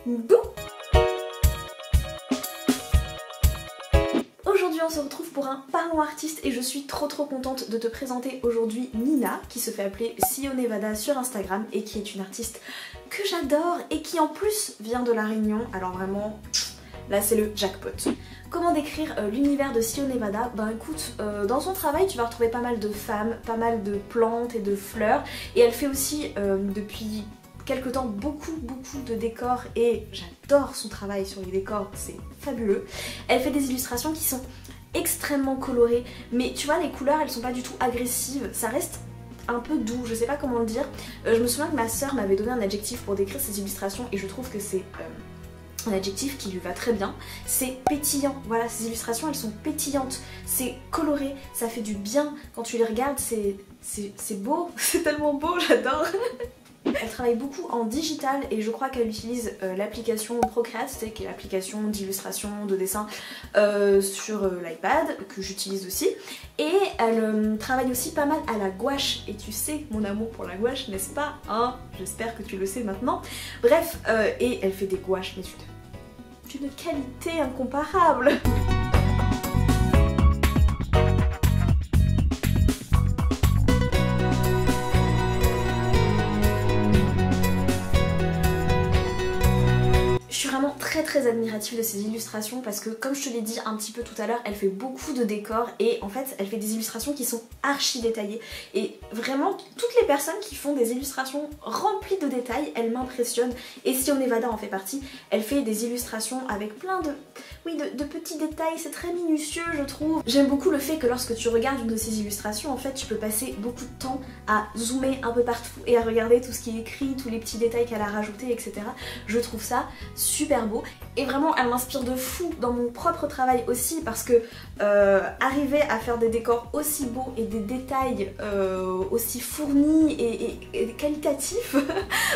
Bouh. Aujourd'hui on se retrouve pour un Parlons Artiste et je suis trop contente de te présenter aujourd'hui Nina qui se fait appeler Sio Nevada sur Instagram et qui est une artiste que j'adore et qui en plus vient de La Réunion. Alors vraiment, là c'est le jackpot. Comment décrire l'univers de Sio Nevada? Ben écoute, dans son travail tu vas retrouver pas mal de femmes, pas mal de plantes et de fleurs et elle fait aussi depuis quelque temps beaucoup de décors et j'adore son travail sur les décors, c'est fabuleux. Elle fait des illustrations qui sont extrêmement colorées mais tu vois les couleurs elles sont pas du tout agressives, ça reste un peu doux, je sais pas comment le dire. Je me souviens que ma soeur m'avait donné un adjectif pour décrire ses illustrations et je trouve que c'est un adjectif qui lui va très bien, c'est pétillant. Voilà, ces illustrations elles sont pétillantes, c'est coloré, ça fait du bien quand tu les regardes, c'est beau, c'est tellement beau, j'adore. Elle travaille beaucoup en digital et je crois qu'elle utilise l'application Procreate, qui est l'application d'illustration, de dessin sur l'iPad, que j'utilise aussi. Et elle travaille aussi pas mal à la gouache. Et tu sais mon amour pour la gouache, n'est-ce pas hein? J'espère que tu le sais maintenant. Bref, et elle fait des gouaches, mais d'une qualité incomparable. Je suis vraiment très admirative de ses illustrations parce que comme je te l'ai dit un petit peu tout à l'heure, elle fait beaucoup de décors et en fait elle fait des illustrations qui sont archi détaillées et vraiment toutes les personnes qui font des illustrations remplies de détails, elles m'impressionnent et Sio Nevada en fait partie. Elle fait des illustrations avec plein de petits détails, c'est très minutieux je trouve. J'aime beaucoup le fait que lorsque tu regardes une de ses illustrations en fait tu peux passer beaucoup de temps à zoomer un peu partout et à regarder tout ce qui est écrit, tous les petits détails qu'elle a rajoutés etc. Je trouve ça super beau et vraiment elle m'inspire de fou dans mon propre travail aussi parce que arriver à faire des décors aussi beaux et des détails aussi fournis et qualitatifs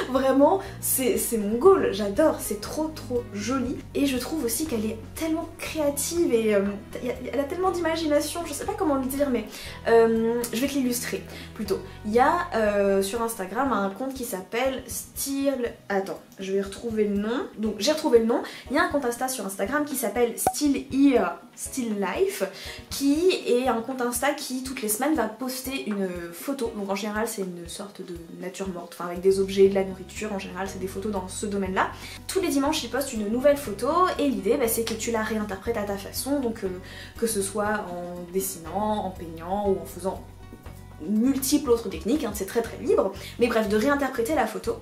vraiment c'est mon goal, j'adore, c'est trop joli et je trouve aussi qu'elle est tellement créative et elle a tellement d'imagination, je sais pas comment le dire mais je vais te l'illustrer plutôt. Il y a sur Instagram un compte qui s'appelle Style... Attends, je vais retrouver le nom. Donc j'ai retrouvé le nom. Il y a un compte Insta sur Instagram qui s'appelle Still Here, Still Life, qui est un compte Insta qui toutes les semaines va poster une photo. Donc en général c'est une sorte de nature morte, enfin avec des objets, de la nourriture, en général c'est des photos dans ce domaine-là. Tous les dimanches il poste une nouvelle photo et l'idée bah, c'est que tu la réinterprètes à ta façon, donc que ce soit en dessinant, en peignant ou en faisant multiples autres techniques, hein, c'est très libre, mais bref, de réinterpréter la photo.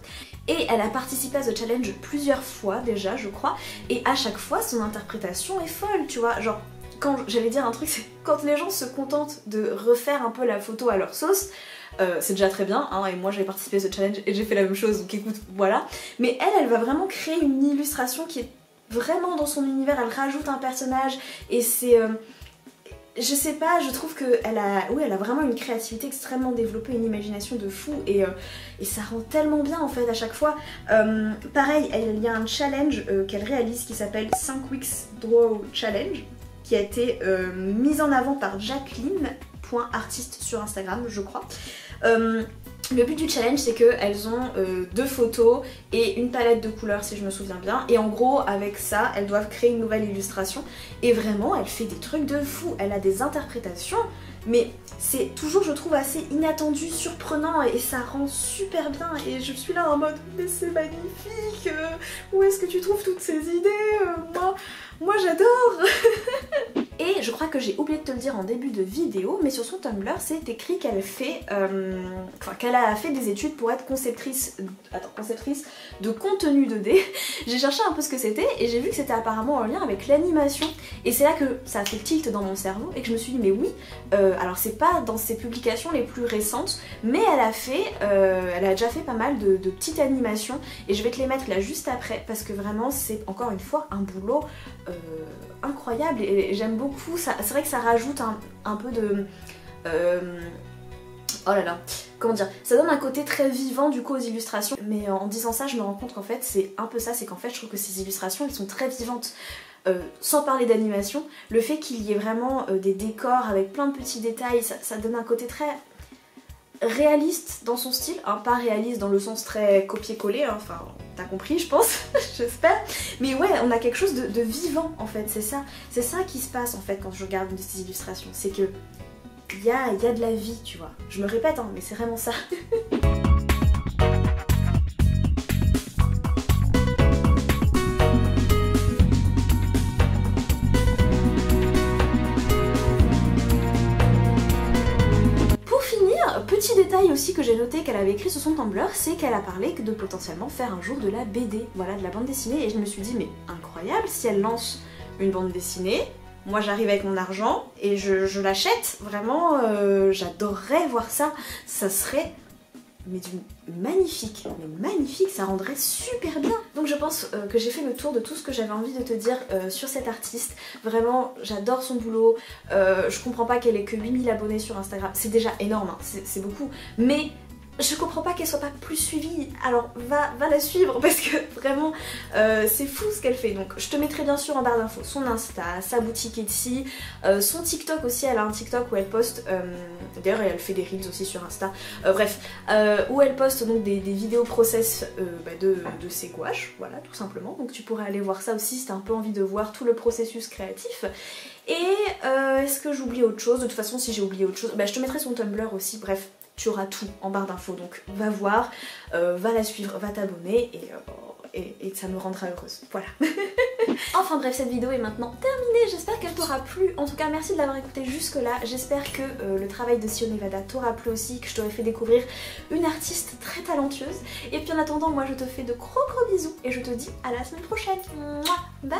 Et elle a participé à ce challenge plusieurs fois déjà, je crois, et à chaque fois son interprétation est folle, tu vois, genre, quand j'allais dire un truc, c'est quand les gens se contentent de refaire un peu la photo à leur sauce, c'est déjà très bien, hein, et moi j'avais participé à ce challenge et j'ai fait la même chose, donc écoute, voilà. Mais elle va vraiment créer une illustration qui est vraiment dans son univers, elle rajoute un personnage, et c'est... je sais pas, je trouve qu'elle a vraiment une créativité extrêmement développée, une imagination de fou et ça rend tellement bien en fait à chaque fois. Pareil, il y a un challenge qu'elle réalise qui s'appelle 5 Weeks Draw Challenge qui a été mis en avant par Jacqueline.artiste sur Instagram je crois. Le but du challenge c'est qu'elles ont deux photos et une palette de couleurs si je me souviens bien et en gros avec ça elles doivent créer une nouvelle illustration et vraiment elle fait des trucs de fou, elle a des interprétations mais c'est toujours je trouve assez inattendu, surprenant et ça rend super bien et je suis là en mode mais c'est magnifique, où est-ce que tu trouves toutes ces idées, moi j'adore. Et je crois que j'ai oublié de te le dire en début de vidéo, mais sur son Tumblr c'est écrit qu'elle fait, qu'elle a fait des études pour être conceptrice de contenu 2D. J'ai cherché un peu ce que c'était et j'ai vu que c'était apparemment en lien avec l'animation. Et c'est là que ça a fait tilt dans mon cerveau et que je me suis dit mais oui, alors c'est pas dans ses publications les plus récentes, mais elle a déjà fait pas mal de petites animations et je vais te les mettre là juste après parce que vraiment c'est encore une fois un boulot incroyable et j'aime beaucoup, c'est vrai que ça rajoute un peu de... oh là là, comment dire, ça donne un côté très vivant du coup aux illustrations, mais en disant ça je me rends compte qu'en fait c'est un peu ça, c'est qu'en fait je trouve que ces illustrations elles sont très vivantes. Sans parler d'animation, le fait qu'il y ait vraiment des décors avec plein de petits détails, ça donne un côté très réaliste dans son style, hein, pas réaliste dans le sens très copier-coller, hein, enfin t'as compris je pense, j'espère. Mais ouais, on a quelque chose de vivant en fait, c'est ça qui se passe en fait quand je regarde une de ces illustrations, c'est que il y a de la vie, tu vois. Je me répète, hein, mais c'est vraiment ça. Petit détail aussi que j'ai noté qu'elle avait écrit sur son Tumblr, c'est qu'elle a parlé de potentiellement faire un jour de la BD, voilà, de la bande dessinée, et je me suis dit mais incroyable, si elle lance une bande dessinée, moi j'arrive avec mon argent et je l'achète, vraiment j'adorerais voir ça, ça serait mais magnifique, ça rendrait super bien. Donc je pense que j'ai fait le tour de tout ce que j'avais envie de te dire sur cette artiste. Vraiment, j'adore son boulot, je comprends pas qu'elle ait que 8000 abonnés sur Instagram, c'est déjà énorme, hein, c'est beaucoup, mais je comprends pas qu'elle soit pas plus suivie, alors va la suivre parce que vraiment c'est fou ce qu'elle fait. Donc je te mettrai bien sûr en barre d'infos son Insta, sa boutique Etsy, son TikTok aussi, elle a un TikTok où elle poste, d'ailleurs elle fait des reels aussi sur Insta, bref, où elle poste donc des vidéos process de ses gouaches, voilà tout simplement, donc tu pourrais aller voir ça aussi si t'as un peu envie de voir tout le processus créatif. Et est-ce que j'oublie autre chose? De toute façon si j'ai oublié autre chose, je te mettrai son Tumblr aussi, bref. Tu auras tout en barre d'infos, donc va voir, va la suivre, va t'abonner et ça me rendra heureuse. Voilà. Enfin bref, cette vidéo est maintenant terminée, j'espère qu'elle t'aura plu. En tout cas, merci de l'avoir écoutée jusque là. J'espère que le travail de Sio Nevada t'aura plu aussi, que je t'aurai fait découvrir une artiste très talentueuse. Et puis en attendant, moi je te fais de gros bisous et je te dis à la semaine prochaine. Mouah, bye.